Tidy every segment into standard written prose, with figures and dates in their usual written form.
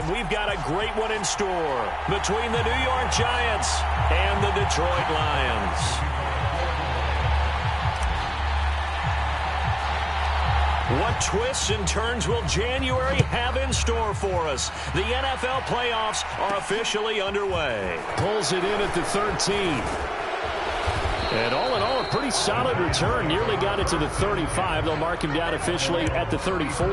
and we've got a great one in store between the New York Giants and the Detroit Lions. What twists and turns will January have in store for us? The NFL playoffs are officially underway. Pulls it in at the 13. And all in all, a pretty solid return. Nearly got it to the 35. They'll mark him down officially at the 34.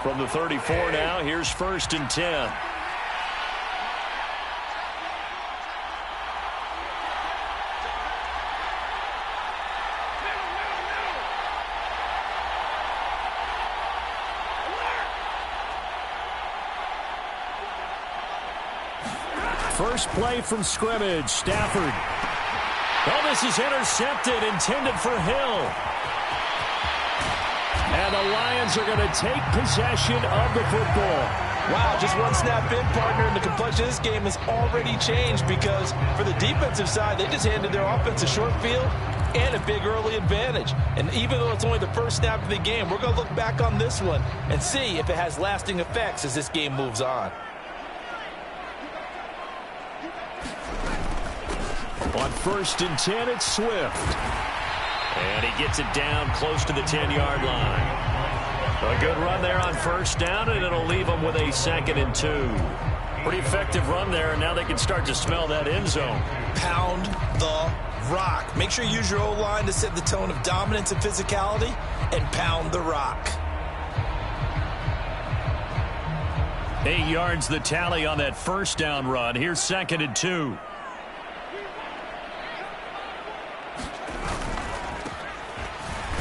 From the 34 now, here's 1st and 10. First play from scrimmage, Stafford. Oh, this is intercepted, intended for Hill. And the Lions are going to take possession of the football. Wow, just one snap in, partner, and the complexion of this game has already changed because for the defensive side, they just handed their offense a short field and a big early advantage. And even though it's only the first snap of the game, we're going to look back on this one and see if it has lasting effects as this game moves on. On 1st and 10, it's Swift. And he gets it down close to the 10-yard line. A good run there on 1st down, and it'll leave them with a 2nd and 2. Pretty effective run there, and now they can start to smell that end zone. Pound the rock. Make sure you use your O-line to set the tone of dominance and physicality, and pound the rock. 8 yards the tally on that 1st down run. Here's 2nd and 2.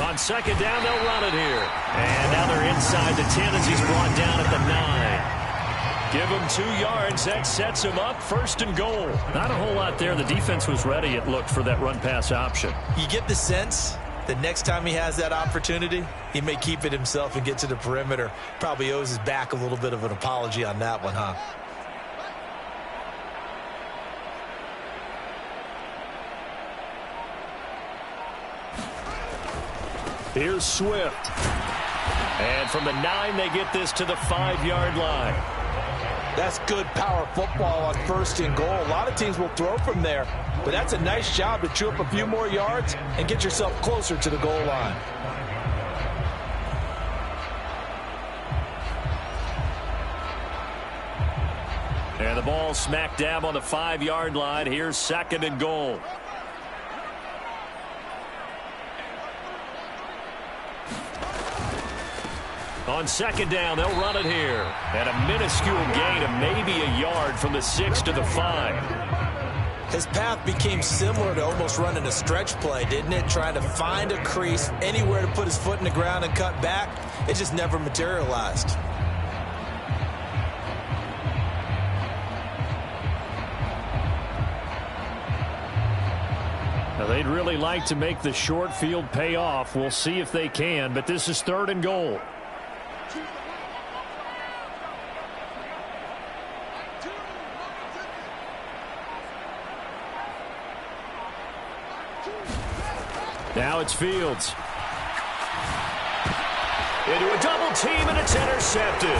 On 2nd down, they'll run it here. And now they're inside the 10 as he's brought down at the 9. Give him 2 yards. That sets him up 1st and goal. Not a whole lot there. The defense was ready, it looked, for that run-pass option. You get the sense that next time he has that opportunity, he may keep it himself and get to the perimeter. Probably owes his back a little bit of an apology on that one, huh? Here's Swift. And from the 9, they get this to the 5-yard line. That's good power football on 1st and goal. A lot of teams will throw from there, but that's a nice job to chew up a few more yards and get yourself closer to the goal line. And the ball smack dab on the 5-yard line. Here's 2nd and goal. On 2nd down, they'll run it here. And a minuscule gain of maybe a yard from the 6 to the 5. His path became similar to almost running a stretch play, didn't it? Trying to find a crease, anywhere to put his foot in the ground and cut back. It just never materialized. Now, they'd really like to make the short field pay off. We'll see if they can, but this is 3rd and goal. Now it's Fields. Into a double team, and it's intercepted.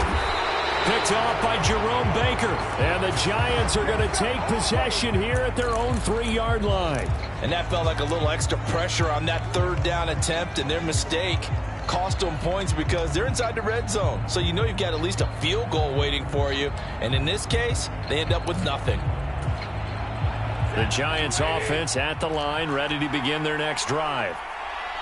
Picked off by Jerome Baker. And the Giants are going to take possession here at their own 3-yard line. And that felt like a little extra pressure on that 3rd down attempt, and their mistake cost them points because they're inside the red zone. So you know you've got at least a field goal waiting for you. And in this case, they end up with nothing. The Giants offense at the line, ready to begin their next drive.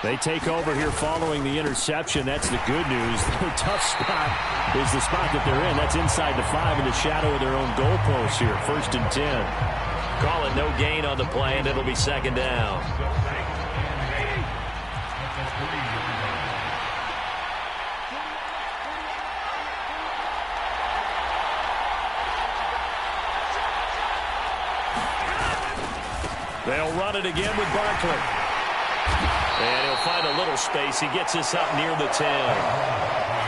They take over here following the interception. That's the good news. The tough spot is the spot that they're in. That's inside the 5 in the shadow of their own goalpost here. 1st and 10. Call it no gain on the play, and it'll be 2nd down. They'll run it again with Barkley. And he'll find a little space. He gets us up near the 10.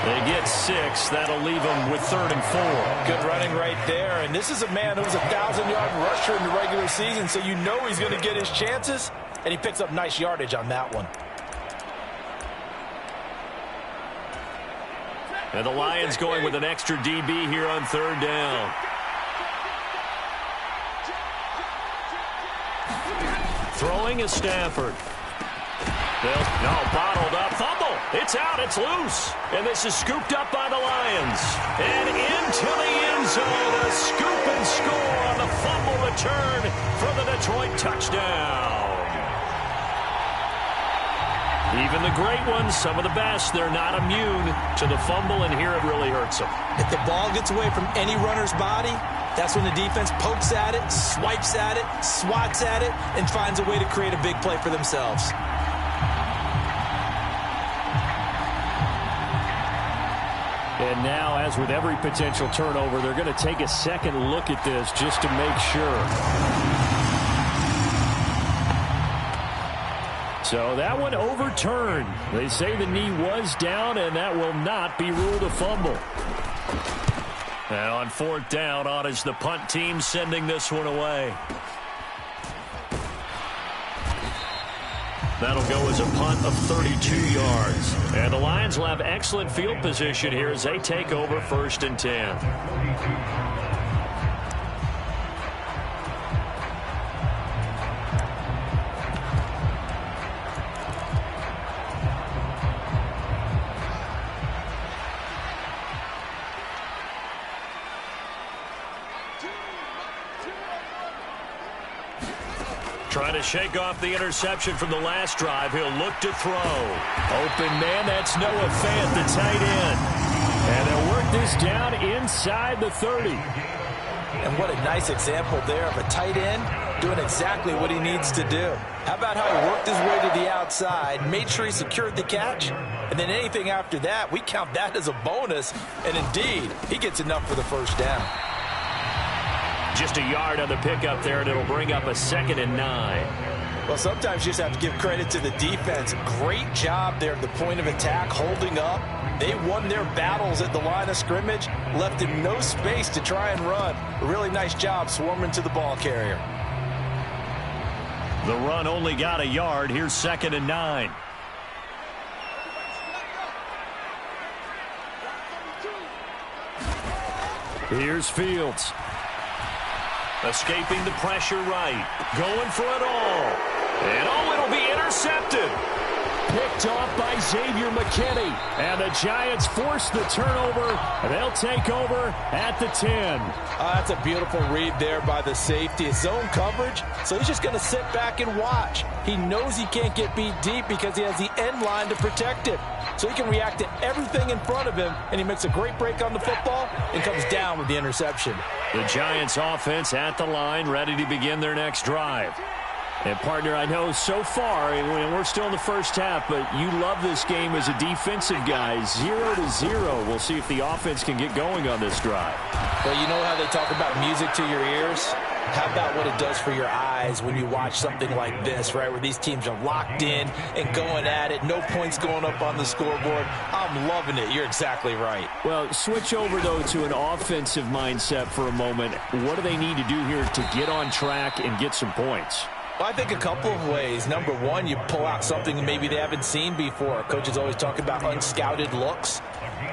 They get 6. That'll leave them with 3rd and 4. Good running right there. And this is a man who's a 1,000-yard rusher in the regular season, so you know he's going to get his chances. And he picks up nice yardage on that one. And the Lions going with an extra DB here on 3rd down. Throwing is Stafford. Bottled up. Fumble. It's out. It's loose. And this is scooped up by the Lions. And into the end zone. A scoop and score on the fumble return for the Detroit touchdown. Even the great ones, some of the best, they're not immune to the fumble, and here it really hurts them. If the ball gets away from any runner's body, that's when the defense pokes at it, swipes at it, swats at it, and finds a way to create a big play for themselves. And now, as with every potential turnover, they're going to take a second look at this just to make sure. So that one overturned. They say the knee was down, and that will not be ruled a fumble. Now on 4th down, on is the punt team sending this one away. That'll go as a punt of 32 yards. And the Lions will have excellent field position here as they take over 1st and 10. Trying to shake off the interception from the last drive. He'll look to throw. Open man, that's Noah Fant, the tight end. And they'll work this down inside the 30. And what a nice example there of a tight end doing exactly what he needs to do. How about how he worked his way to the outside, made sure he secured the catch, and then anything after that, we count that as a bonus. And indeed, he gets enough for the 1st down. Just a yard on the pickup there, and it'll bring up a 2nd and 9. Well, sometimes you just have to give credit to the defense. Great job there at the point of attack, holding up. They won their battles at the line of scrimmage, left him no space to try and run. A really nice job swarming to the ball carrier. The run only got a yard. Here's 2nd and 9. Here's Fields. Escaping the pressure right. Going for it all. And it'll be intercepted. Picked off by Xavier McKinney. And the Giants force the turnover. And they'll take over at the 10. That's a beautiful read there by the safety. It's zone coverage, so he's just going to sit back and watch. He knows he can't get beat deep because he has the end line to protect it. So he can react to everything in front of him, and he makes a great break on the football and comes down with the interception. The Giants offense at the line, ready to begin their next drive. And, partner, I know so far, and we're still in the first half, but you love this game as a defensive guy. 0-0. We'll see if the offense can get going on this drive. Well, you know how they talk about music to your ears? How about what it does for your eyes when you watch something like this, right, where these teams are locked in and going at it, no points going up on the scoreboard? I'm loving it. You're exactly right. Well, switch over, though, to an offensive mindset for a moment. What do they need to do here to get on track and get some points? Well, I think a couple of ways. Number one, you pull out something maybe they haven't seen before. Coaches always talk about unscouted looks.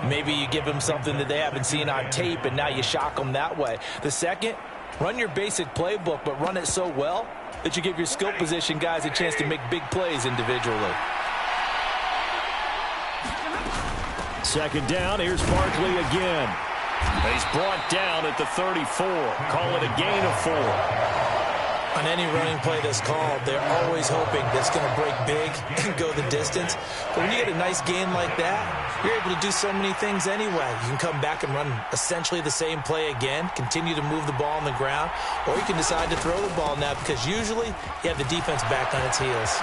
Maybe you give them something that they haven't seen on tape, and now you shock them that way. The second, run your basic playbook, but run it so well that you give your skill position guys a chance to make big plays individually. 2nd down, here's Barkley again. He's brought down at the 34. Call it a gain of 4. On any running play that's called, they're always hoping that's going to break big and go the distance. But when you get a nice gain like that, you're able to do so many things anyway. You can come back and run essentially the same play again, continue to move the ball on the ground, or you can decide to throw the ball now because usually you have the defense back on its heels.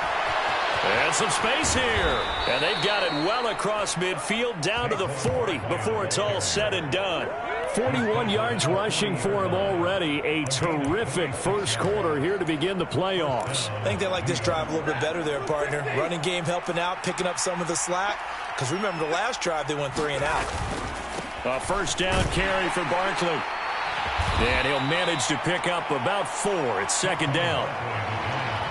And some space here. And they've got it well across midfield down to the 40 before it's all said and done. 41 yards rushing for him already. A terrific first quarter here to begin the playoffs. I think they like this drive a little bit better there, partner. Running game helping out, picking up some of the slack. Because remember the last drive, they went 3 and out. A first down carry for Barkley. And he'll manage to pick up about 4. It's second down.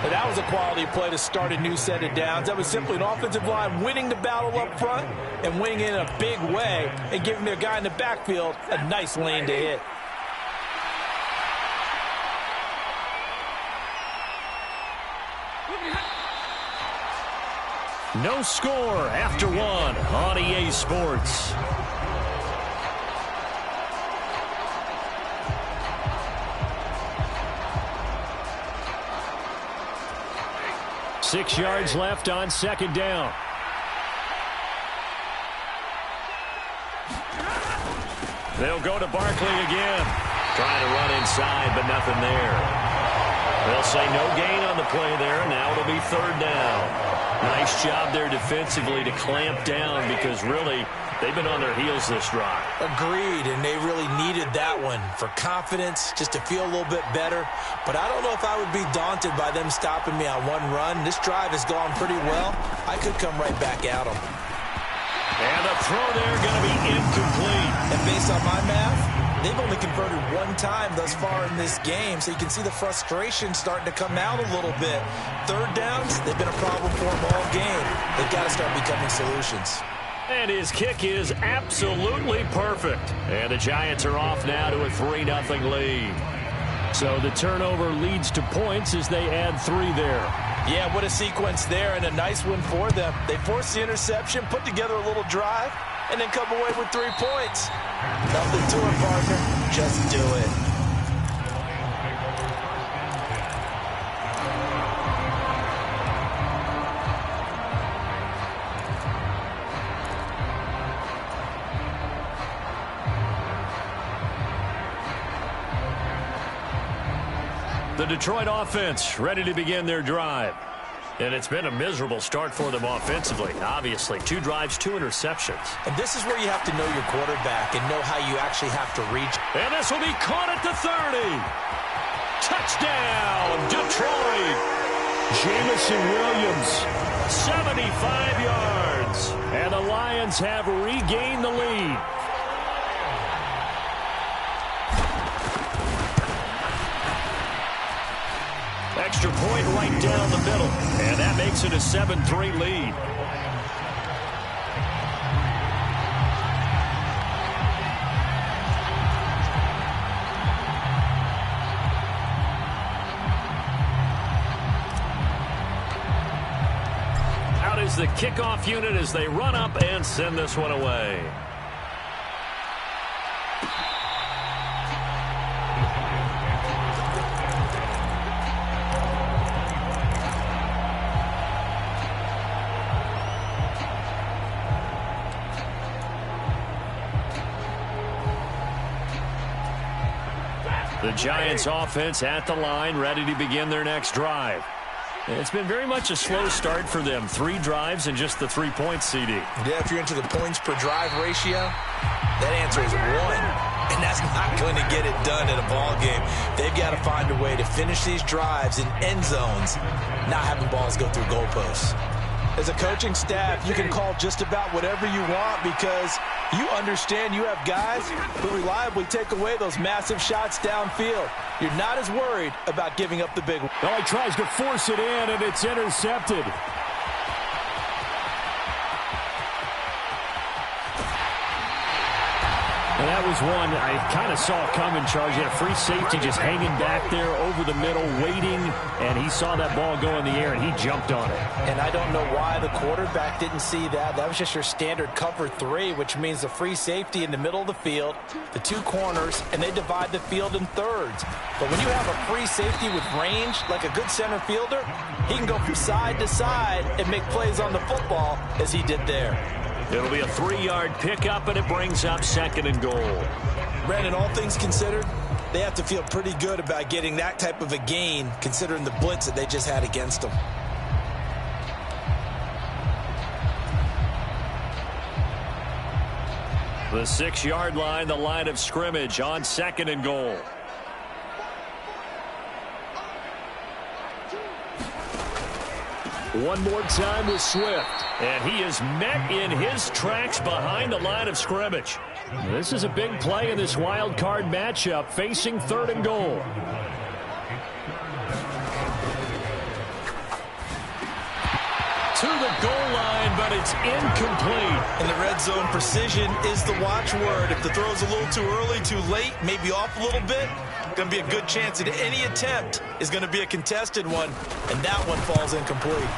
And that was a quality play to start a new set of downs. That was simply an offensive line winning the battle up front and winning in a big way and giving their guy in the backfield a nice lane to hit. No score after 1 on EA Sports. Six yards left on second down. They'll go to Barkley again. Trying to run inside, but nothing there. They'll say no gain on the play there, and now it'll be third down. Nice job there defensively to clamp down because really they've been on their heels this drive. Agreed, and they really needed that one for confidence, just to feel a little bit better. But I don't know if I would be daunted by them stopping me on one run. This drive has gone pretty well. I could come right back at them. And the throw there going to be incomplete. And based on my math, they've only converted 1 time thus far in this game, so you can see the frustration starting to come out a little bit. Third downs, they've been a problem for them all game. They've got to start becoming solutions. And his kick is absolutely perfect. And the Giants are off now to a 3-0 lead. So the turnover leads to points as they add 3 there. Yeah, what a sequence there, and a nice one for them. They forced the interception, put together a little drive, and then come away with 3 points. Nothing to it, partner. Just do it. The Detroit offense ready to begin their drive. And it's been a miserable start for them offensively. Obviously, 2 drives, 2 interceptions. And this is where you have to know your quarterback and know how you actually have to reach. And this will be caught at the 30. Touchdown, Detroit. Jameson Williams. 75 yards. And the Lions have regained the lead. Extra point right down the middle. And that makes it a 7-3 lead. Out is the kickoff unit as they run up and send this one away. The Giants offense at the line, ready to begin their next drive. It's been very much a slow start for them. 3 drives and just the 3 points, CD. Yeah, if you're into the points per drive ratio, that answer is 1. And that's not going to get it done in a ball game. They've got to find a way to finish these drives in end zones, not having balls go through goalposts. As a coaching staff, you can call just about whatever you want because you understand you have guys who reliably take away those massive shots downfield. You're not as worried about giving up the big one. Oh, he tries to force it in, and it's intercepted. And that was one I kind of saw coming, Charles. You had a free safety just hanging back there over the middle, waiting, and he saw that ball go in the air, and he jumped on it. And I don't know why the quarterback didn't see that. That was just your standard cover 3, which means the free safety in the middle of the field, the 2 corners, and they divide the field in thirds. But when you have a free safety with range, like a good center fielder, he can go from side to side and make plays on the football as he did there. It'll be a 3-yard pickup, and it brings up 2nd and goal. Brandon, all things considered, they have to feel pretty good about getting that type of a gain, considering the blitz that they just had against them. The 6-yard line, the line of scrimmage on 2nd and goal. One more time with Swift. And he is met in his tracks behind the line of scrimmage. This is a big play in this wild card matchup, facing 3rd and goal. To the goal line, but it's incomplete. In the red zone, precision is the watchword. If the throw's a little too early, too late, maybe off a little bit, going to be a good chance that any attempt is going to be a contested one, and that one falls incomplete.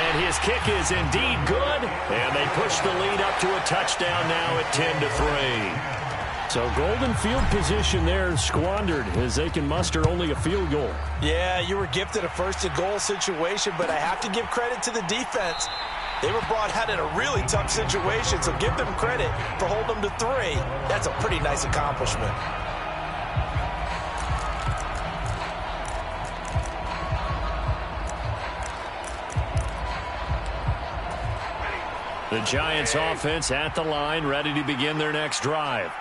And his kick is indeed good, and they push the lead up to a touchdown now at 10-3. So golden field position there squandered as they can muster only a field goal. Yeah, you were gifted a 1st and goal situation, but I have to give credit to the defense. They were brought out in a really tough situation, so give them credit for holding them to 3. That's a pretty nice accomplishment. The Giants offense at the line, ready to begin their next drive.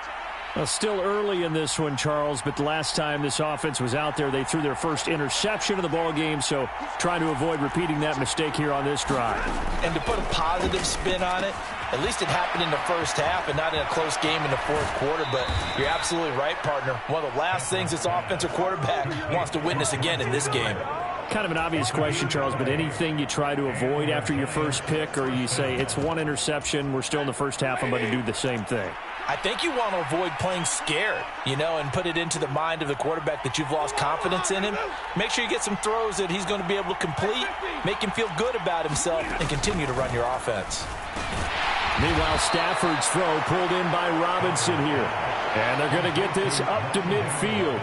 Well, still early in this one, Charles, but the last time this offense was out there, they threw their first interception of the ball game, so trying to avoid repeating that mistake here on this drive. And to put a positive spin on it, at least it happened in the first half and not in a close game in the 4th quarter, but you're absolutely right, partner. One of the last things this offensive quarterback wants to witness again in this game. Kind of an obvious question, Charles, but anything you try to avoid after your first pick, or you say it's one interception, we're still in the first half, I'm going to do the same thing? I think you want to avoid playing scared, and put it into the mind of the quarterback that you've lost confidence in him. Make sure you get some throws that he's going to be able to complete, make him feel good about himself, and continue to run your offense. Meanwhile, Stafford's throw pulled in by Robinson here. And they're going to get this up to midfield.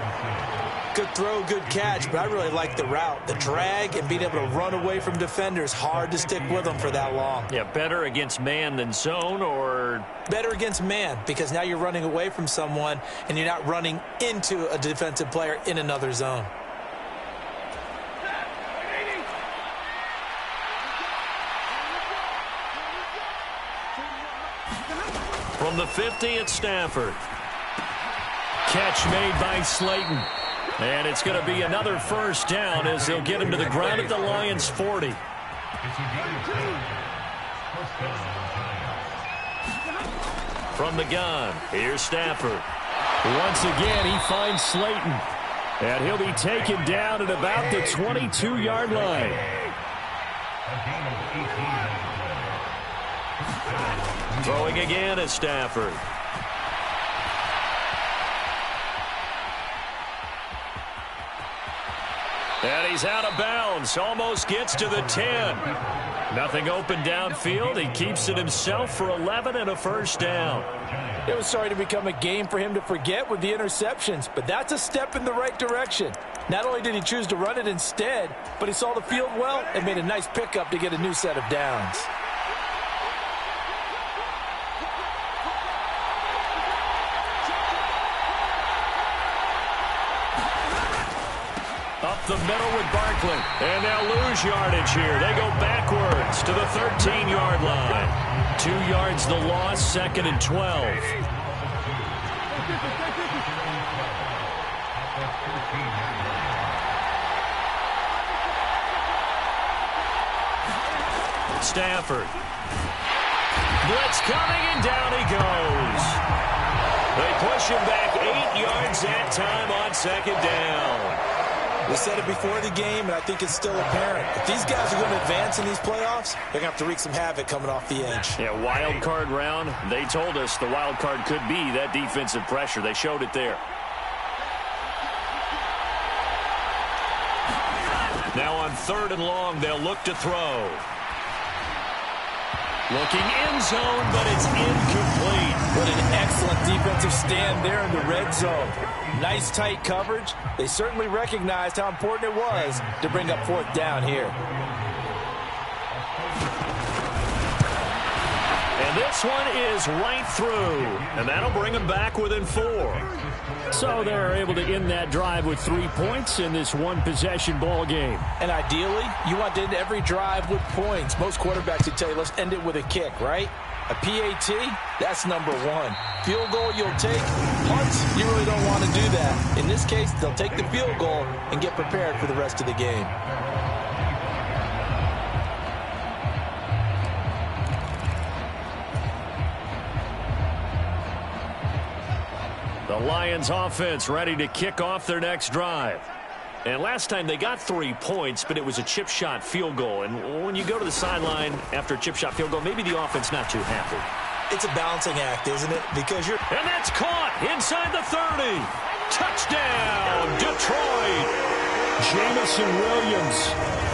Good throw, good catch, but I really like the route. The drag and being able to run away from defenders, hard to stick with them for that long. Yeah, better against man than zone, or? Better against man, because now you're running away from someone and you're not running into a defensive player in another zone. From the 50, it's Stafford. Catch made by Slayton. And it's going to be another first down as they'll get him to the ground at the Lions' 40. From the gun, here's Stafford. Once again, he finds Slayton. And he'll be taken down at about the 22-yard line. Throwing again is Stafford. And he's out of bounds. Almost gets to the 10. Nothing open downfield. He keeps it himself for 11 and a first down. It was starting to become a game for him to forget with the interceptions, but that's a step in the right direction. Not only did he choose to run it instead, but he saw the field well and made a nice pickup to get a new set of downs. Up the middle with Barkley. And they'll lose yardage here. They go backwards to the 13-yard line. 2 yards the loss, 2nd and 12. Stafford. Blitz coming, and down he goes. They push him back 8 yards that time on 2nd down. We said it before the game, and I think it's still apparent. If these guys are going to advance in these playoffs, they're going to have to wreak some havoc coming off the edge. Yeah, wild card round. They told us the wild card could be that defensive pressure. They showed it there. Now on 3rd and long, they'll look to throw. Looking end zone, but it's incomplete. What an excellent defensive stand there in the red zone. Nice tight coverage. They certainly recognized how important it was to bring up 4th down here. And this one is right through. And that'll bring them back within 4. So they're able to end that drive with 3 points in this one-possession ball game. And ideally, you want to end every drive with points. Most quarterbacks would tell you, let's end it with a kick, right? A PAT, that's number one. Field goal you'll take. Punts, you really don't want to do that. In this case, they'll take the field goal and get prepared for the rest of the game. The Lions offense ready to kick off their next drive. And last time they got 3 points, but it was a chip shot field goal. And when you go to the sideline after a chip shot field goal, maybe the offense not too happy. It's a balancing act, isn't it? Because you're... And that's caught inside the 30. Touchdown, Detroit. Jameson Williams.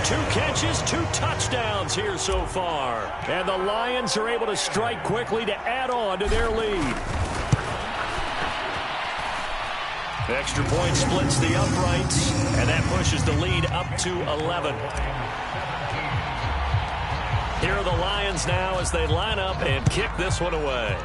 2 catches, 2 touchdowns here so far. And the Lions are able to strike quickly to add on to their lead. Extra point splits the uprights, and that pushes the lead up to 11. Here are the Lions now as they line up and kick this one away.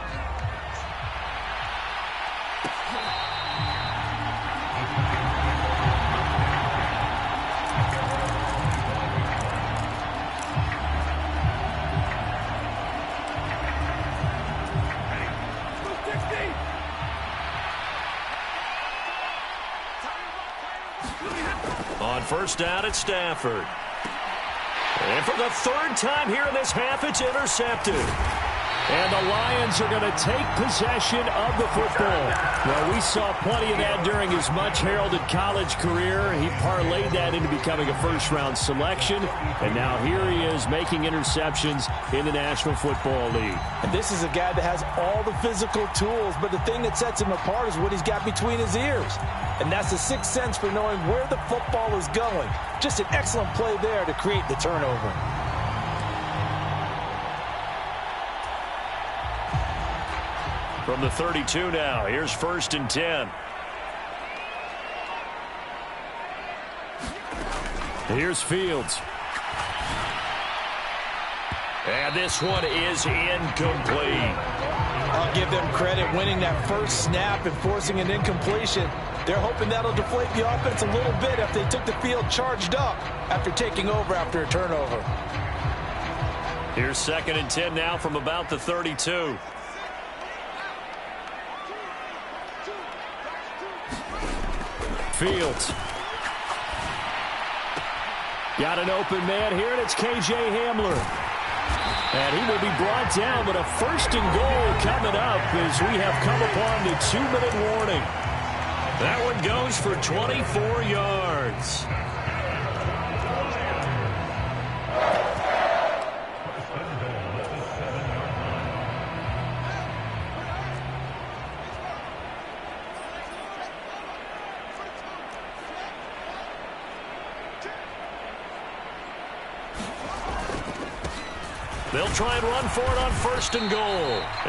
On first down, it's Stafford. And for the 3rd time here in this half, it's intercepted. And the Lions are going to take possession of the football. Well, we saw plenty of that during his much-heralded college career. He parlayed that into becoming a first-round selection. And now here he is making interceptions in the National Football League. And this is a guy that has all the physical tools, but the thing that sets him apart is what he's got between his ears. And that's the sixth sense for knowing where the football is going. Just an excellent play there to create the turnover. From the 32 now, here's 1st and 10. Here's Fields. And this one is incomplete. I'll give them credit winning that first snap and forcing an incompletion. They're hoping that'll deflate the offense a little bit if they took the field charged up after taking over after a turnover. Here's 2nd and 10 now from about the 32. Fields. Got an open man here, and it's K.J. Hamler. And he will be brought down, but a 1st and goal coming up as we have come upon the 2-minute warning. That one goes for 24 yards. They'll try and run for it on 1st and goal.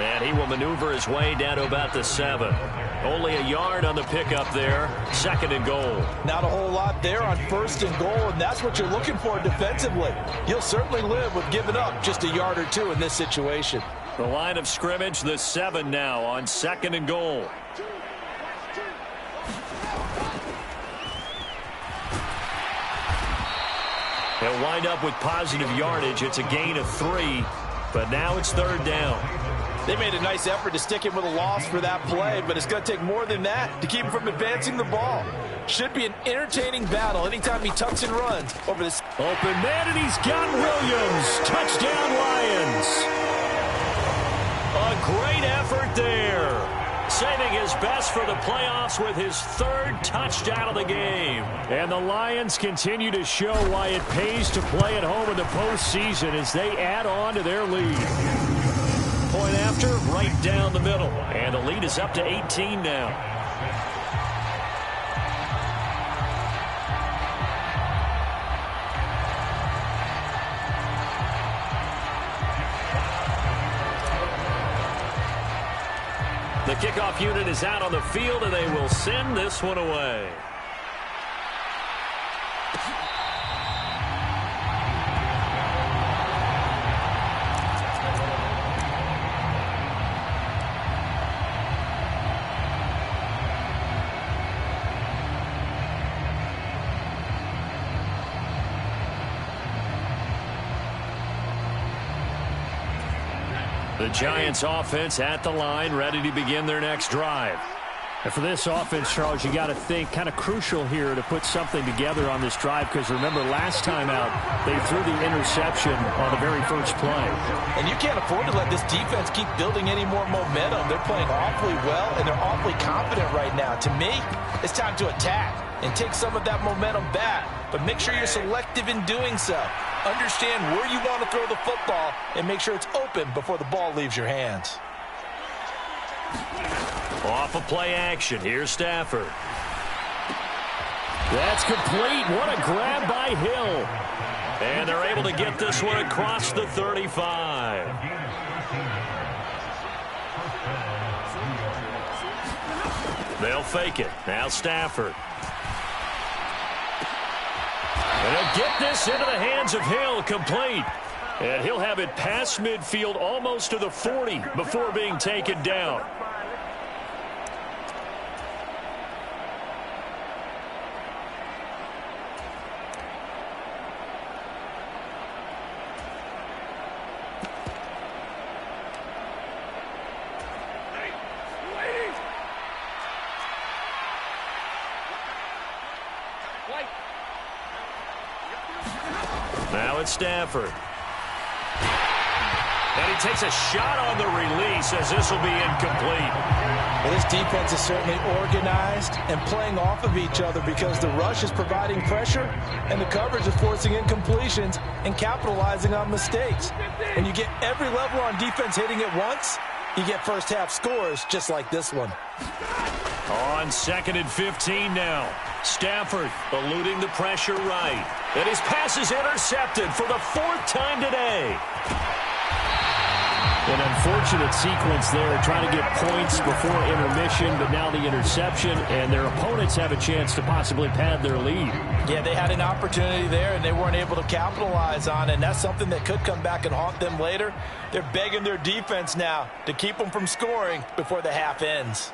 And he will maneuver his way down to about the 7. Only a yard on the pickup there. 2nd and goal. Not a whole lot there on 1st and goal, and that's what you're looking for defensively. You'll certainly live with giving up just a yard or 2 in this situation. The line of scrimmage, the 7 now on 2nd and goal. They'll wind up with positive yardage. It's a gain of 3, but now it's 3rd down. They made a nice effort to stick him with a loss for that play, but it's going to take more than that to keep him from advancing the ball. Should be an entertaining battle anytime he tucks and runs over this. Open man, and he's got Williams. Touchdown, Lions. A great effort there. Saving his best for the playoffs with his 3rd touchdown of the game. And the Lions continue to show why it pays to play at home in the postseason as they add on to their lead. Point after, right down the middle. And the lead is up to 18 now. The kickoff unit is out on the field, and they will send this one away. The Giants offense at the line, ready to begin their next drive. And for this offense, Charles, you got to think kind of crucial here to put something together on this drive, because remember last time out they threw the interception on the very first play. And you can't afford to let this defense keep building any more momentum. They're playing awfully well, and they're awfully confident right now. To me, it's time to attack and take some of that momentum back, but make sure you're selective in doing so. Understand where you want to throw the football and make sure it's open before the ball leaves your hands. Off of play action, here's Stafford. That's complete. What a grab by Hill. And they're able to get this one across the 35. They'll fake it. Now Stafford. And he'll get this into the hands of Hill, complete. And he'll have it past midfield almost to the 40 before being taken down. Now it's Stafford. And he takes a shot on the release as this will be incomplete. Well, this defense is certainly organized and playing off of each other because the rush is providing pressure and the coverage is forcing incompletions and capitalizing on mistakes. When you get every level on defense hitting it once, you get first half scores just like this one. On 2nd and 15 now. Stafford eluding the pressure right. And his pass is intercepted for the 4th time today. An unfortunate sequence there, trying to get points before intermission, but now the interception, and their opponents have a chance to possibly pad their lead. Yeah, they had an opportunity there, and they weren't able to capitalize on it, and that's something that could come back and haunt them later. They're begging their defense now to keep them from scoring before the half ends.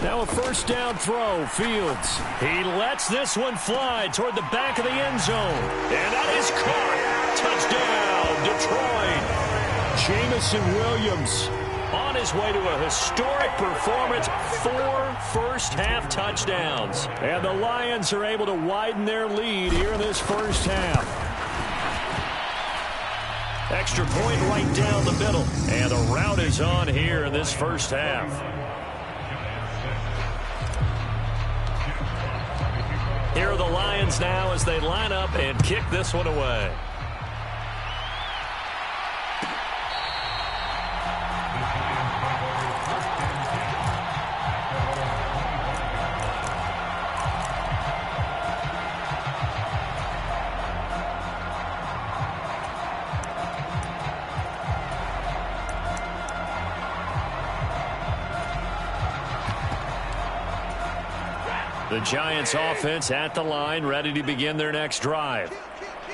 Now a first down throw, Fields. He lets this one fly toward the back of the end zone. And that is caught. Touchdown, Detroit. Jamison Williams on his way to a historic performance, 4 first-half touchdowns. And the Lions are able to widen their lead here in this first half. Extra point right down the middle. And the route is on here in this first half. Here are the Lions now as they line up and kick this one away. The Giants offense at the line, ready to begin their next drive.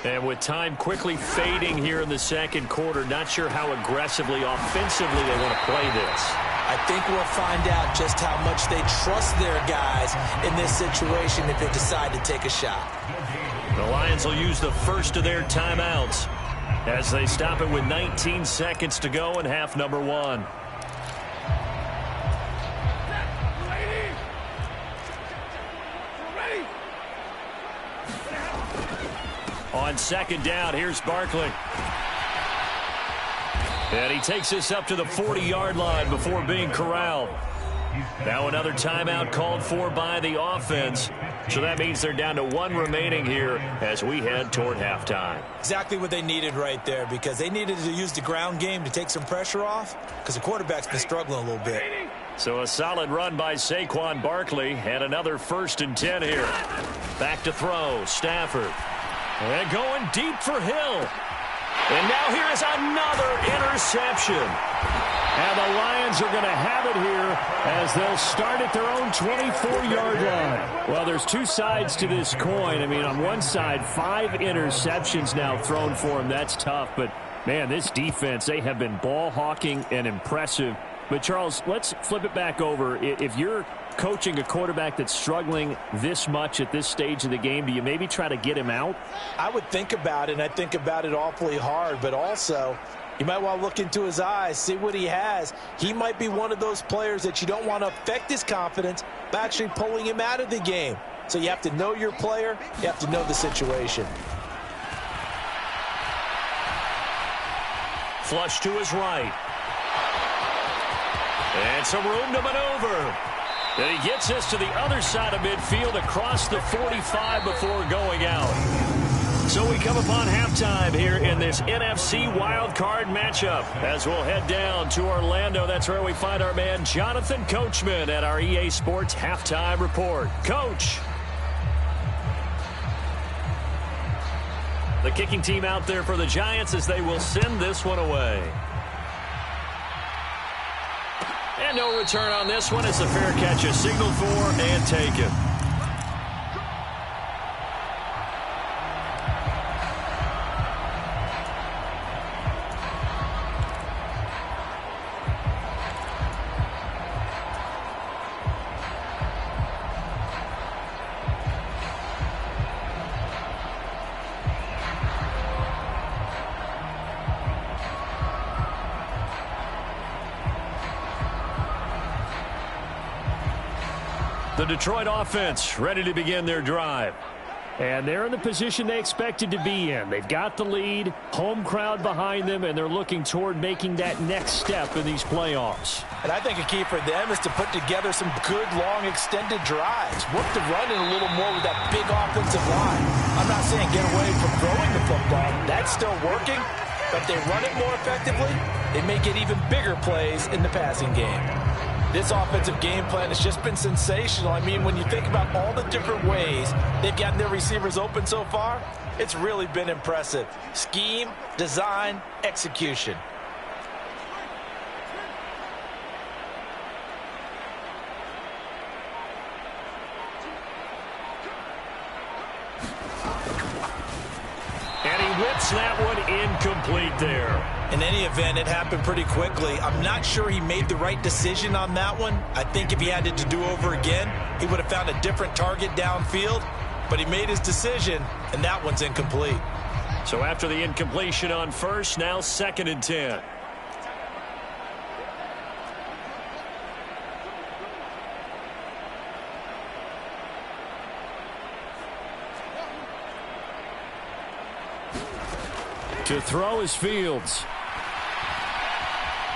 And with time quickly fading here in the second quarter, not sure how aggressively, offensively they want to play this. I think we'll find out just how much they trust their guys in this situation if they decide to take a shot. The Lions will use the first of their timeouts as they stop it with 19 seconds to go in half number 1. On second down, here's Barkley. And he takes this up to the 40-yard line before being corralled. Now another timeout called for by the offense. So that means they're down to 1 remaining here as we head toward halftime. Exactly what they needed right there, because they needed to use the ground game to take some pressure off because the quarterback's been struggling a little bit. So a solid run by Saquon Barkley and another 1st and 10 here. Back to throw, Stafford. And going deep for Hill. And now here is another interception. And the Lions are going to have it here as they'll start at their own 24-yard line. Well, there's 2 sides to this coin. I mean, on one side, 5 interceptions now thrown for them. That's tough. But, man, this defense, they have been ball hawking and impressive. But, Charles, let's flip it back over. If you're coaching a quarterback that's struggling this much at this stage of the game, do you maybe try to get him out? I would think about it, and I think about it awfully hard, but also you might want to look into his eyes, see what he has. He might be one of those players that you don't want to affect his confidence by actually pulling him out of the game. So you have to know your player. You have to know the situation. Flush to his right. And some room to maneuver. And he gets this to the other side of midfield across the 45 before going out. So we come upon halftime here in this NFC wildcard matchup as we'll head down to Orlando. That's where we find our man Jonathan Coachman at our EA Sports Halftime Report. Coach. The kicking team out there for the Giants as they will send this one away. And no return on this one. It's a fair catch, a signal for and taken. The Detroit offense ready to begin their drive. And they're in the position they expected to be in. They've got the lead, home crowd behind them, and they're looking toward making that next step in these playoffs. And I think a key for them is to put together some good, long, extended drives. Work the run in a little more with that big offensive line. I'm not saying get away from throwing the football. That's still working. But if they run it more effectively, they may get even bigger plays in the passing game. This offensive game plan has just been sensational. I mean, when you think about all the different ways they've gotten their receivers open so far, it's really been impressive. Scheme, design, execution. And he whips that one incomplete there. In any event, it happened pretty quickly. I'm not sure he made the right decision on that one. I think if he had it to do over again, he would have found a different target downfield. But he made his decision, and that one's incomplete. So after the incompletion on first, now 2nd and 10. To throw is Fields.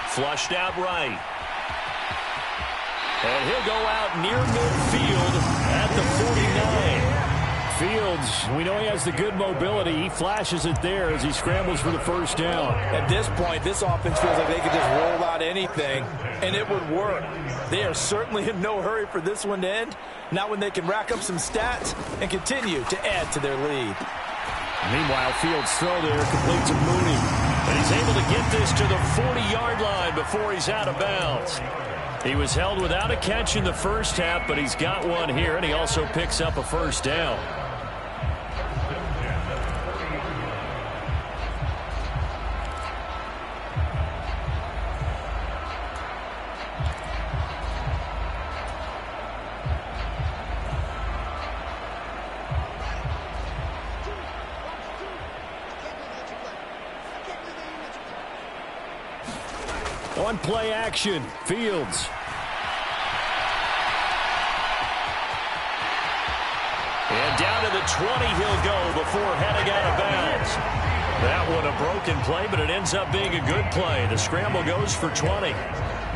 Flushed out right. And he'll go out near midfield at the 49. Fields, we know he has the good mobility. He flashes it there as he scrambles for the first down. At this point, this offense feels like they could just roll out anything, and it would work. They are certainly in no hurry for this one to end. Not when they can rack up some stats and continue to add to their lead. Meanwhile, Fields' throw there completes to Mooney. And he's able to get this to the 40-yard line before he's out of bounds. He was held without a catch in the first half, but he's got one here, and he also picks up a first down. On play action, Fields. And down to the 20 he'll go before heading out of bounds. That one a broken play, but it ends up being a good play. The scramble goes for 20.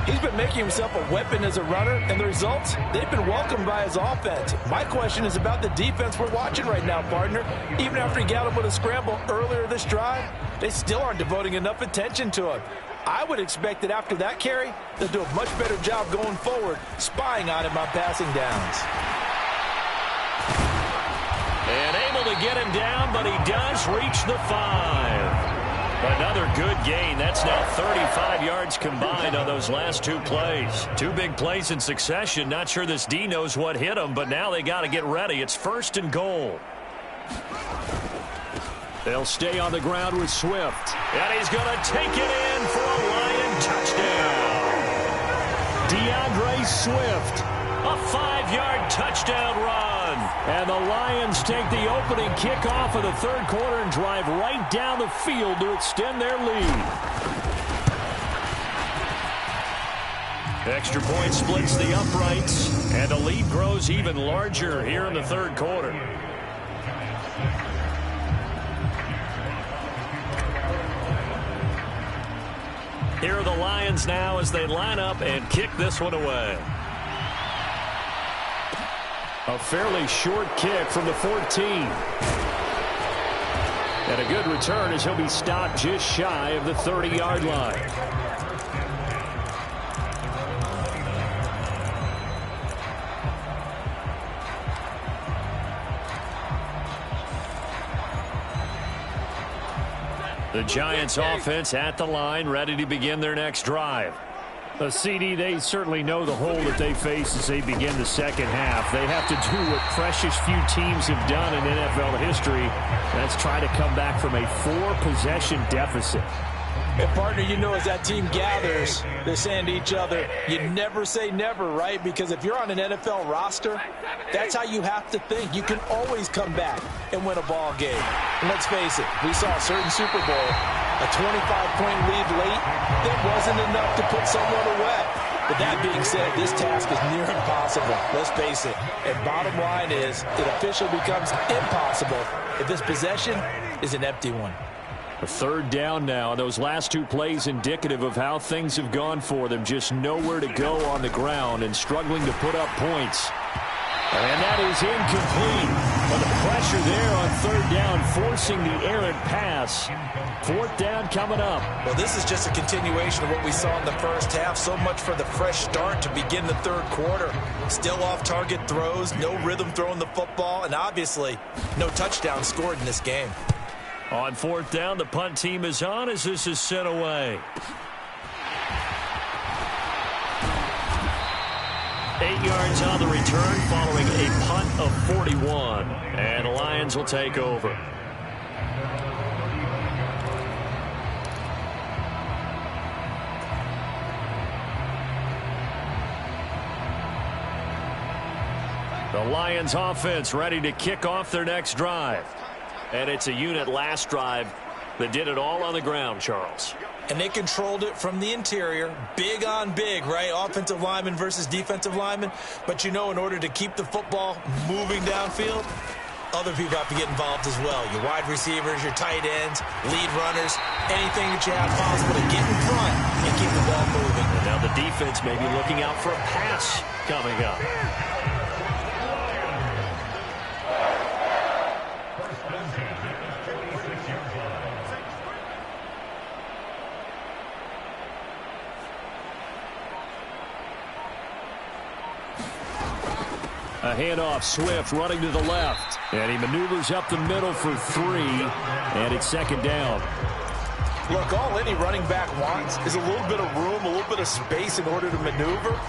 He's been making himself a weapon as a runner, and the results, they've been welcomed by his offense. My question is about the defense we're watching right now, partner. Even after he got him with a scramble earlier this drive, they still aren't devoting enough attention to him. I would expect that after that carry, they'll do a much better job going forward, spying on him on passing downs. And able to get him down, but he does reach the 5. Another good gain. That's now 35 yards combined on those last 2 plays. 2 big plays in succession. Not sure this D knows what hit him, but now they got to get ready. It's 1st and goal. They'll stay on the ground with Swift. And he's going to take it in for a Lion touchdown. DeAndre Swift A 5-yard touchdown run. And the Lions take the opening kickoff of the third quarter and drive right down the field to extend their lead. Extra point splits the uprights, and the lead grows even larger here in the third quarter. Here are the Lions now as they line up and kick this one away. A fairly short kick from the 14. And a good return as he'll be stopped just shy of the 30-yard line. The Giants offense at the line, ready to begin their next drive. CD, they certainly know the hole that they face as they begin the second half. They have to do what precious few teams have done in NFL history. That's try to come back from a 4-possession deficit. And, partner, you know, as that team gathers, they're saying to each other, you never say never, right? Because if you're on an NFL roster, that's how you have to think. You can always come back and win a ball game. And let's face it, we saw a certain Super Bowl, a 25-point lead late, that wasn't enough to put someone away. But that being said, this task is near impossible. Let's face it. And bottom line is, it officially becomes impossible if this possession is an empty one. A third down now. Those last two plays indicative of how things have gone for them. Just nowhere to go on the ground and struggling to put up points. And that is incomplete. But the pressure there on third down, forcing the errant pass. Fourth down coming up. Well, this is just a continuation of what we saw in the first half. So much for the fresh start to begin the third quarter. Still off-target throws, no rhythm throwing the football, and obviously no touchdown scored in this game. On fourth down, the punt team is on as this is sent away. 8 yards on the return following a punt of 41. And the Lions will take over. The Lions offense ready to kick off their next drive. And it's a unit last drive that did it all on the ground, Charles. And they controlled it from the interior, big on big, right? Offensive lineman versus defensive lineman. But, you know, in order to keep the football moving downfield, other people have to get involved as well. Your wide receivers, your tight ends, lead runners, anything that you have possible to get in front and keep the ball moving. And now the defense may be looking out for a pass coming up. A handoff, Swift running to the left. And he maneuvers up the middle for 3. And it's second down. Look, all any running back wants is a little bit of room, a little bit of space in order to maneuver.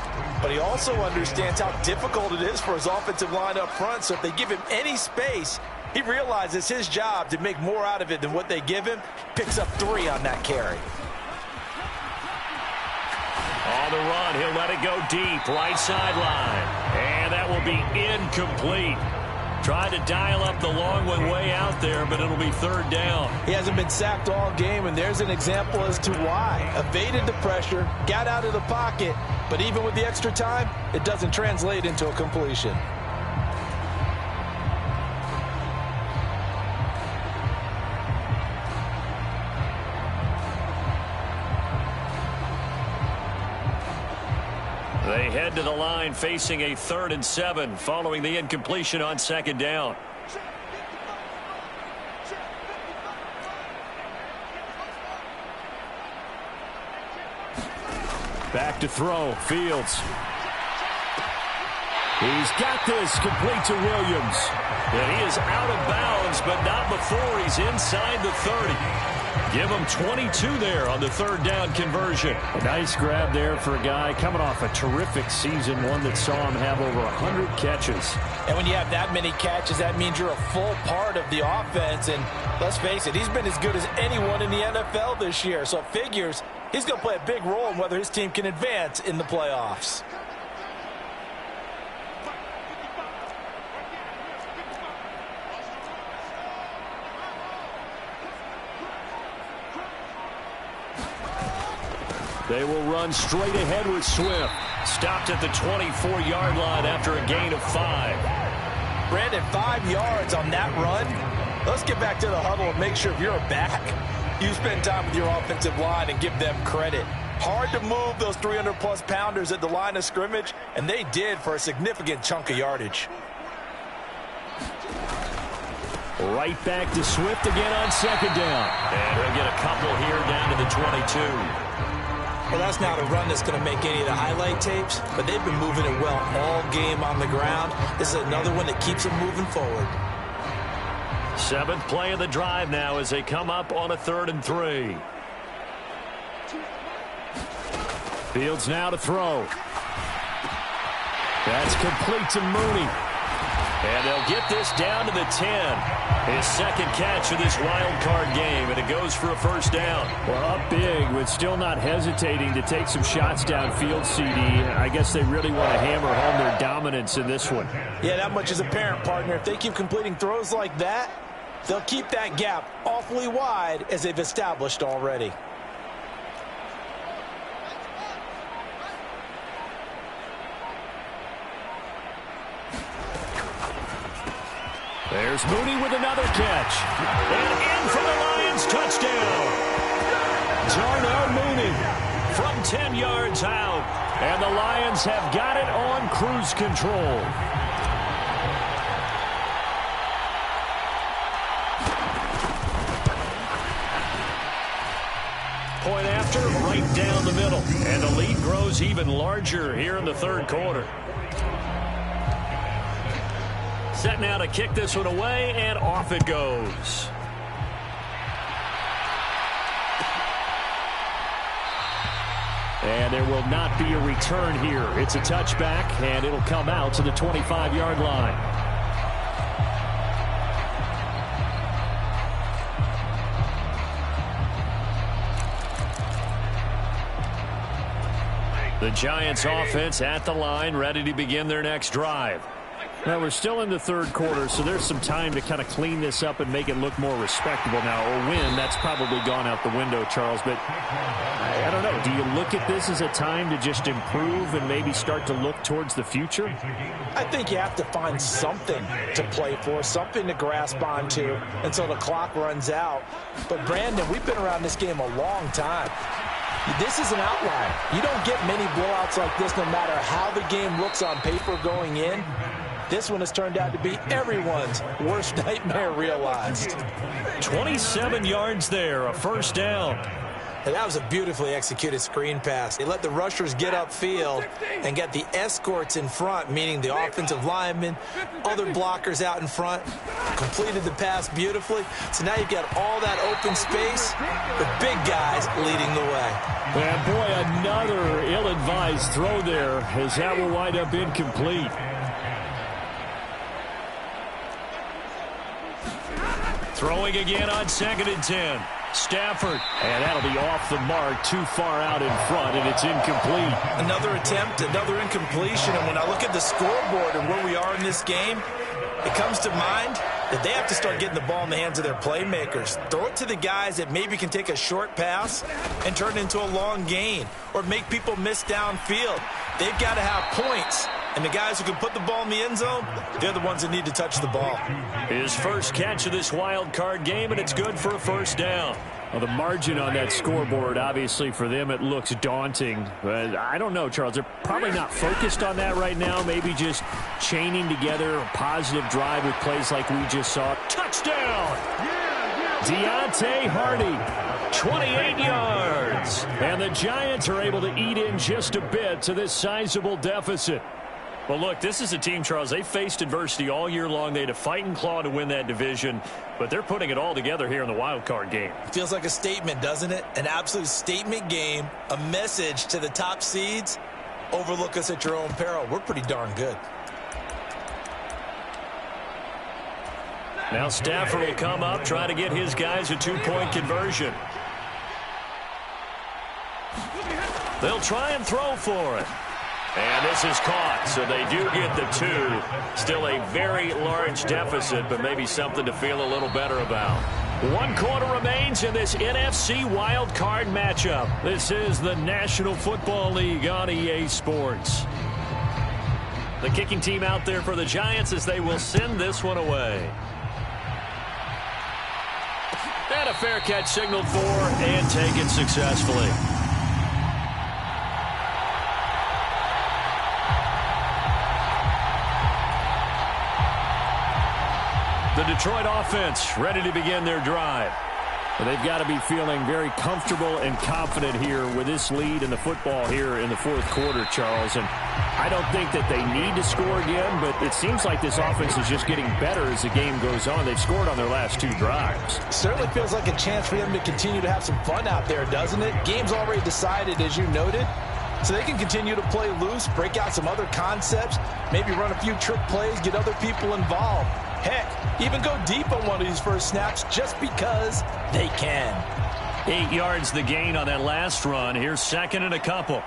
But he also understands how difficult it is for his offensive line up front. So if they give him any space, he realizes his job to make more out of it than what they give him. Picks up 3 on that carry. On the run, he'll let it go deep, right sideline. And that will be incomplete. Tried to dial up the long one way out there, but it'll be third down. He hasn't been sacked all game, and there's an example as to why. Evaded the pressure, got out of the pocket, but even with the extra time, it doesn't translate into a completion. They head to the line facing a 3rd and 7 following the incompletion on second down. Back to throw, Fields. He's got this complete to Williams. And he is out of bounds, but not before he's inside the 30. Give him 22 there on the third down conversion. A nice grab there for a guy coming off a terrific season, one that saw him have over 100 catches. And when you have that many catches, that means you're a full part of the offense. And let's face it, he's been as good as anyone in the NFL this year. So it figures he's going to play a big role in whether his team can advance in the playoffs. They will run straight ahead with Swift. Stopped at the 24-yard line after a gain of 5. Brandon, 5 yards on that run. Let's get back to the huddle and make sure if you're back, you spend time with your offensive line and give them credit. Hard to move those 300-plus pounders at the line of scrimmage, and they did for a significant chunk of yardage. Right back to Swift again on second down. And he'll get a couple here down to the 22. Well, that's not a run that's going to make any of the highlight tapes, but they've been moving it well all game on the ground. This is another one that keeps them moving forward. 7th play of the drive now as they come up on a 3rd and 3. Fields now to throw. That's complete to Mooney. And they'll get this down to the 10. His second catch of this wild card game, and it goes for a first down. Well, up big, but still not hesitating to take some shots downfield, CD. I guess they really want to hammer home their dominance in this one. Yeah, that much is apparent, partner. If they keep completing throws like that, they'll keep that gap awfully wide as they've established already. There's Mooney with another catch. And in for the Lions, touchdown. Darnell Mooney from 10 yards out. And the Lions have got it on cruise control. Point after, right down the middle. And the lead grows even larger here in the 3rd quarter. Set now to kick this one away, and off it goes. And there will not be a return here. It's a touchback, and it'll come out to the 25-yard line. The Giants offense at the line, ready to begin their next drive. Well, we're still in the 3rd quarter, so there's some time to kind of clean this up and make it look more respectable now. Or win, that's probably gone out the window, Charles. But I don't know. Do you look at this as a time to just improve and maybe start to look towards the future? I think you have to find something to play for, something to grasp onto until the clock runs out. But, Brandon, we've been around this game a long time. This is an outlier. You don't get many blowouts like this no matter how the game looks on paper going in. This one has turned out to be everyone's worst nightmare realized. 27 yards there, a first down. And that was a beautifully executed screen pass. They let the rushers get upfield and get the escorts in front, meaning the offensive linemen, other blockers out in front, completed the pass beautifully. So now you've got all that open space with big guys leading the way. And boy, another ill-advised throw there as that will wind up incomplete. Throwing again on 2nd and 10. Stafford. And that'll be off the mark, too far out in front, and it's incomplete. Another attempt, another incompletion. And when I look at the scoreboard and where we are in this game, it comes to mind that they have to start getting the ball in the hands of their playmakers. Throw it to the guys that maybe can take a short pass and turn it into a long gain or make people miss downfield. They've got to have points. And the guys who can put the ball in the end zone, they're the ones that need to touch the ball. His first catch of this wild card game, and it's good for a first down. Well, the margin on that scoreboard, obviously, for them, it looks daunting. But I don't know, Charles. They're probably not focused on that right now. Maybe just chaining together a positive drive with plays like we just saw. Touchdown! Deontay Hardy, 28 yards. And the Giants are able to eat in just a bit to this sizable deficit. Well, look, this is a team, Charles. They faced adversity all year long. They had to fight and claw to win that division, but they're putting it all together here in the wild card game. Feels like a statement, doesn't it? An absolute statement game, a message to the top seeds. Overlook us at your own peril. We're pretty darn good. Now Stafford will come up, try to get his guys a two-point conversion. They'll try and throw for it. And this is caught, so they do get the 2. Still a very large deficit, but maybe something to feel a little better about. 1 quarter remains in this NFC wildcard matchup. This is the National Football League on EA Sports. The kicking team out there for the Giants as they will send this one away. And a fair catch signaled for and taken successfully. The Detroit offense ready to begin their drive. Well, they've got to be feeling very comfortable and confident here with this lead in the football here in the fourth quarter, Charles. And I don't think that they need to score again, but it seems like this offense is just getting better as the game goes on. They've scored on their last 2 drives. Certainly feels like a chance for them to continue to have some fun out there, doesn't it? Game's already decided, as you noted. So they can continue to play loose, break out some other concepts, maybe run a few trick plays, get other people involved. Heck, even go deep on one of these first snaps just because they can. 8 yards the gain on that last run. Here's second and a couple.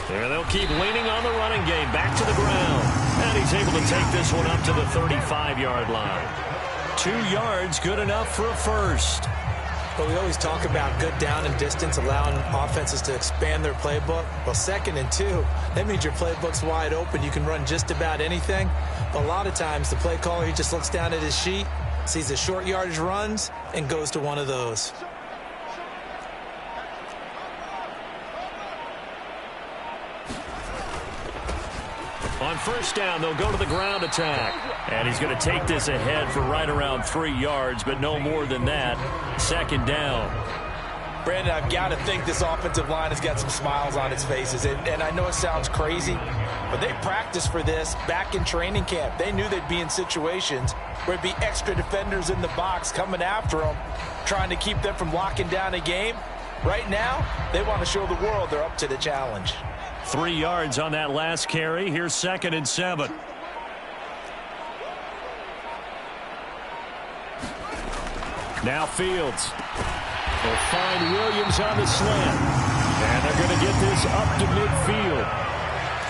There they'll keep leaning on the running game. Back to the ground. And he's able to take this one up to the 35-yard line. 2 yards, good enough for a first. But we always talk about good down and distance, allowing offenses to expand their playbook. Well, 2nd and 2, that means your playbook's wide open. You can run just about anything. But a lot of times, the play caller, he just looks down at his sheet, sees the short yardage runs, and goes to one of those. On first down, they'll go to the ground attack. And he's going to take this ahead for right around 3 yards, but no more than that. 2nd down. Brandon, I've got to think this offensive line has got some smiles on its faces. And I know it sounds crazy, but they practiced for this back in training camp. They knew they'd be in situations where it'd be extra defenders in the box coming after them, trying to keep them from locking down a game. Right now, they want to show the world they're up to the challenge. 3 yards on that last carry. Here's 2nd and 7. Now Fields. They'll find Williams on the slant. And they're going to get this up to midfield.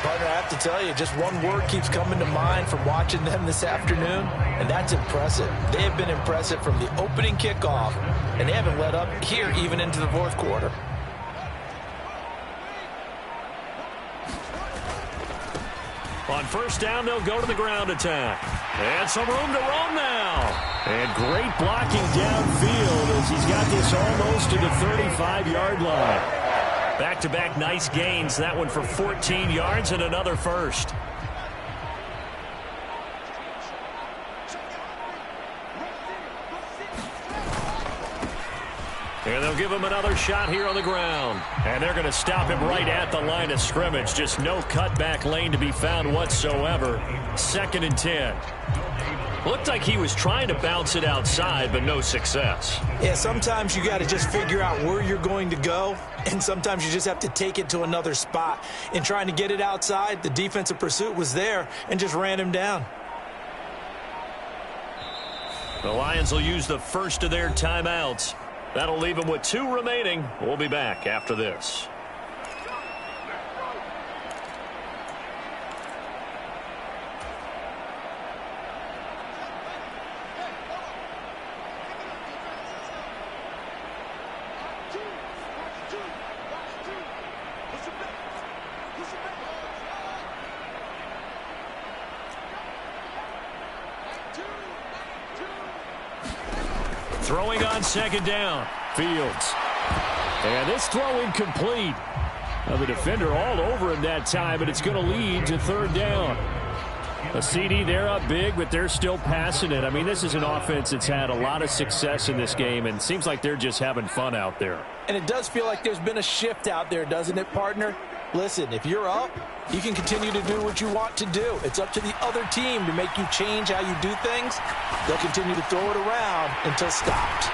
Partner, I have to tell you, just one word keeps coming to mind from watching them this afternoon, and that's impressive. They have been impressive from the opening kickoff, and they haven't let up here even into the fourth quarter. On first down, they'll go to the ground attack. And some room to roam now. And great blocking downfield as he's got this almost to the 35-yard line. Back-to-back nice gains. That one for 14 yards and another first. And they'll give him another shot here on the ground. And they're going to stop him right at the line of scrimmage. Just no cutback lane to be found whatsoever. 2nd and 10. Looked like he was trying to bounce it outside, but no success. Yeah, sometimes you got to just figure out where you're going to go, and sometimes you just have to take it to another spot. In trying to get it outside, the defensive pursuit was there and just ran him down. The Lions will use the first of their timeouts. That'll leave them with 2 remaining. We'll be back after this. Throwing on 2nd down. Fields. And this throw incomplete. The defender all over him that time, but it's going to lead to 3rd down. A CD, they're up big, but they're still passing it. I mean, this is an offense that's had a lot of success in this game, and it seems like they're just having fun out there. And it does feel like there's been a shift out there, doesn't it, partner? Listen, if you're up, you can continue to do what you want to do. It's up to the other team to make you change how you do things. They'll continue to throw it around until stopped.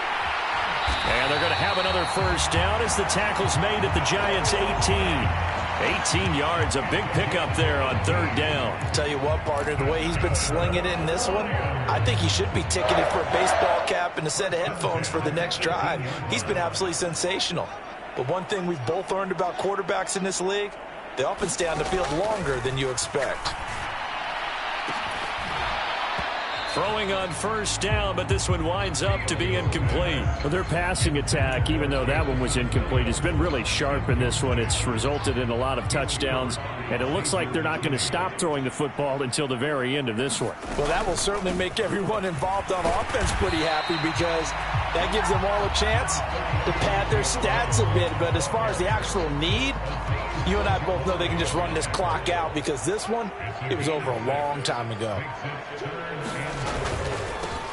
And they're going to have another first down as the tackle's made at the Giants' 18. 18 yards, a big pickup there on 3rd down. Tell you what, partner, the way he's been slinging it in this one, I think he should be ticketed for a baseball cap and a set of headphones for the next drive. He's been absolutely sensational. But one thing we've both learned about quarterbacks in this league, they often stay on the field longer than you expect. Throwing on first down, but this one winds up to be incomplete. Well, their passing attack, even though that one was incomplete, has been really sharp in this one. It's resulted in a lot of touchdowns, and it looks like they're not going to stop throwing the football until the very end of this one. Well, that will certainly make everyone involved on offense pretty happy because that gives them all a chance to pad their stats a bit. But as far as the actual need, you and I both know they can just run this clock out because this one, it was over a long time ago.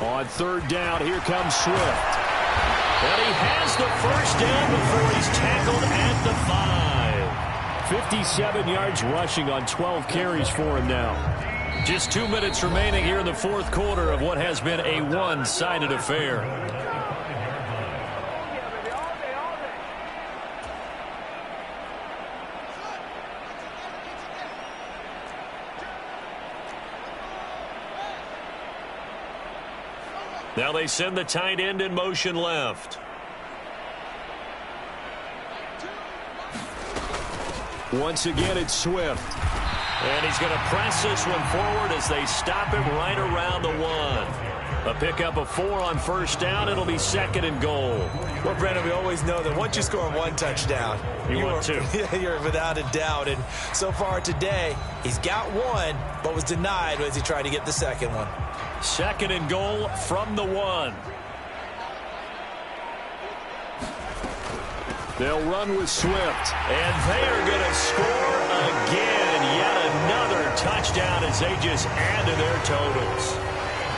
On third down, here comes Swift. And he has the first down before he's tackled at the 5. 57 yards rushing on 12 carries for him now. Just 2 minutes remaining here in the fourth quarter of what has been a one-sided affair. Now they send the tight end in motion left. Once again, it's Swift. And he's going to press this one forward as they stop him right around the 1. A pickup of 4 on first down. It'll be 2nd and goal. Well, Brandon, we always know that once you score 1 touchdown, you're without a doubt. And so far today, he's got 1, but was denied as he tried to get the second one. 2nd and goal from the 1. They'll run with Swift. And they are going to score again. Yet another touchdown as they just add to their totals.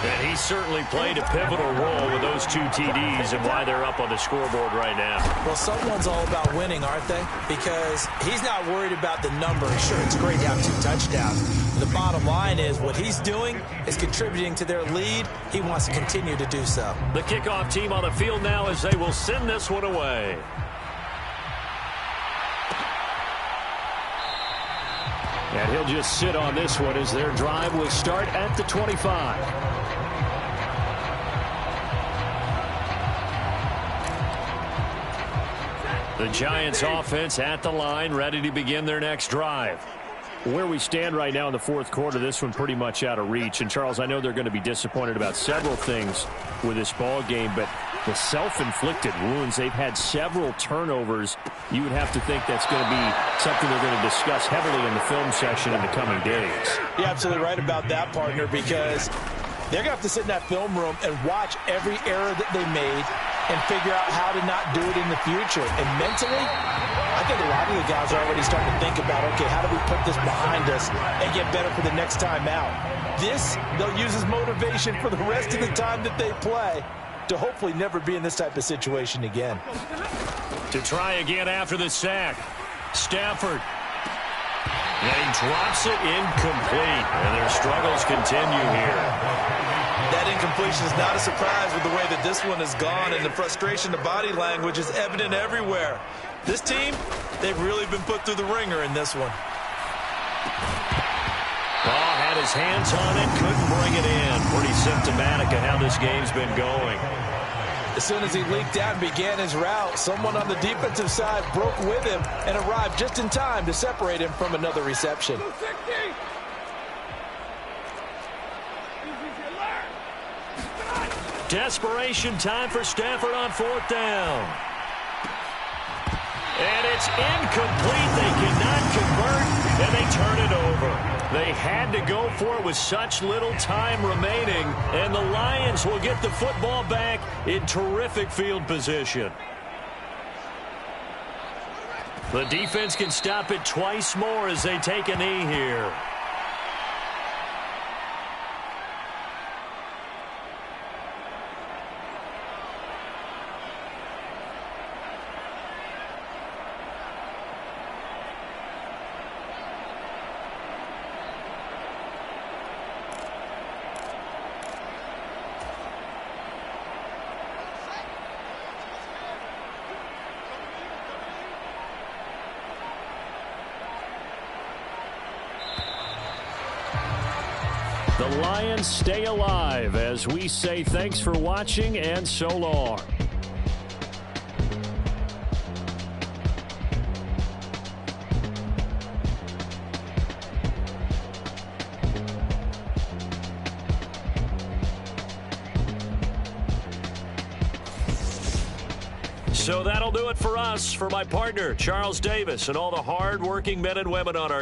And he certainly played a pivotal role with those 2 TDs and why they're up on the scoreboard right now. Well, someone's all about winning, aren't they? Because he's not worried about the number. Sure, it's great to have 2 touchdowns. The bottom line is what he's doing is contributing to their lead. He wants to continue to do so. The kickoff team on the field now as they will send this one away. And he'll just sit on this one as their drive will start at the 25. The Giants offense at the line, ready to begin their next drive. Where we stand right now in the fourth quarter, this one pretty much out of reach. And, Charles, I know they're going to be disappointed about several things with this ball game, but the self-inflicted wounds, they've had several turnovers. You would have to think that's going to be something they're going to discuss heavily in the film session in the coming days. You're absolutely right about that, partner, because they're going to have to sit in that film room and watch every error that they made and figure out how to not do it in the future. And mentally, I think a lot of the guys are already starting to think about, okay, how do we put this behind us and get better for the next time out? This, they'll use as motivation for the rest of the time that they play to hopefully never be in this type of situation again. To try again after the sack, Stafford. And he drops it incomplete. And their struggles continue here. That incompletion is not a surprise with the way that this one has gone, and the frustration, the body language is evident everywhere. This team, they've really been put through the ringer in this one. Oh, had his hands on it, couldn't bring it in. Pretty symptomatic of how this game's been going. As soon as he leaked out and began his route, someone on the defensive side broke with him and arrived just in time to separate him from another reception. Desperation time for Stafford on 4th down. And it's incomplete. They cannot convert, and they turn it over. They had to go for it with such little time remaining, and the Lions will get the football back in terrific field position. The defense can stop it twice more as they take a knee here. The Lions stay alive as we say thanks for watching and so long. So that'll do it for us. For my partner, Charles Davis, and all the hard-working men and women on our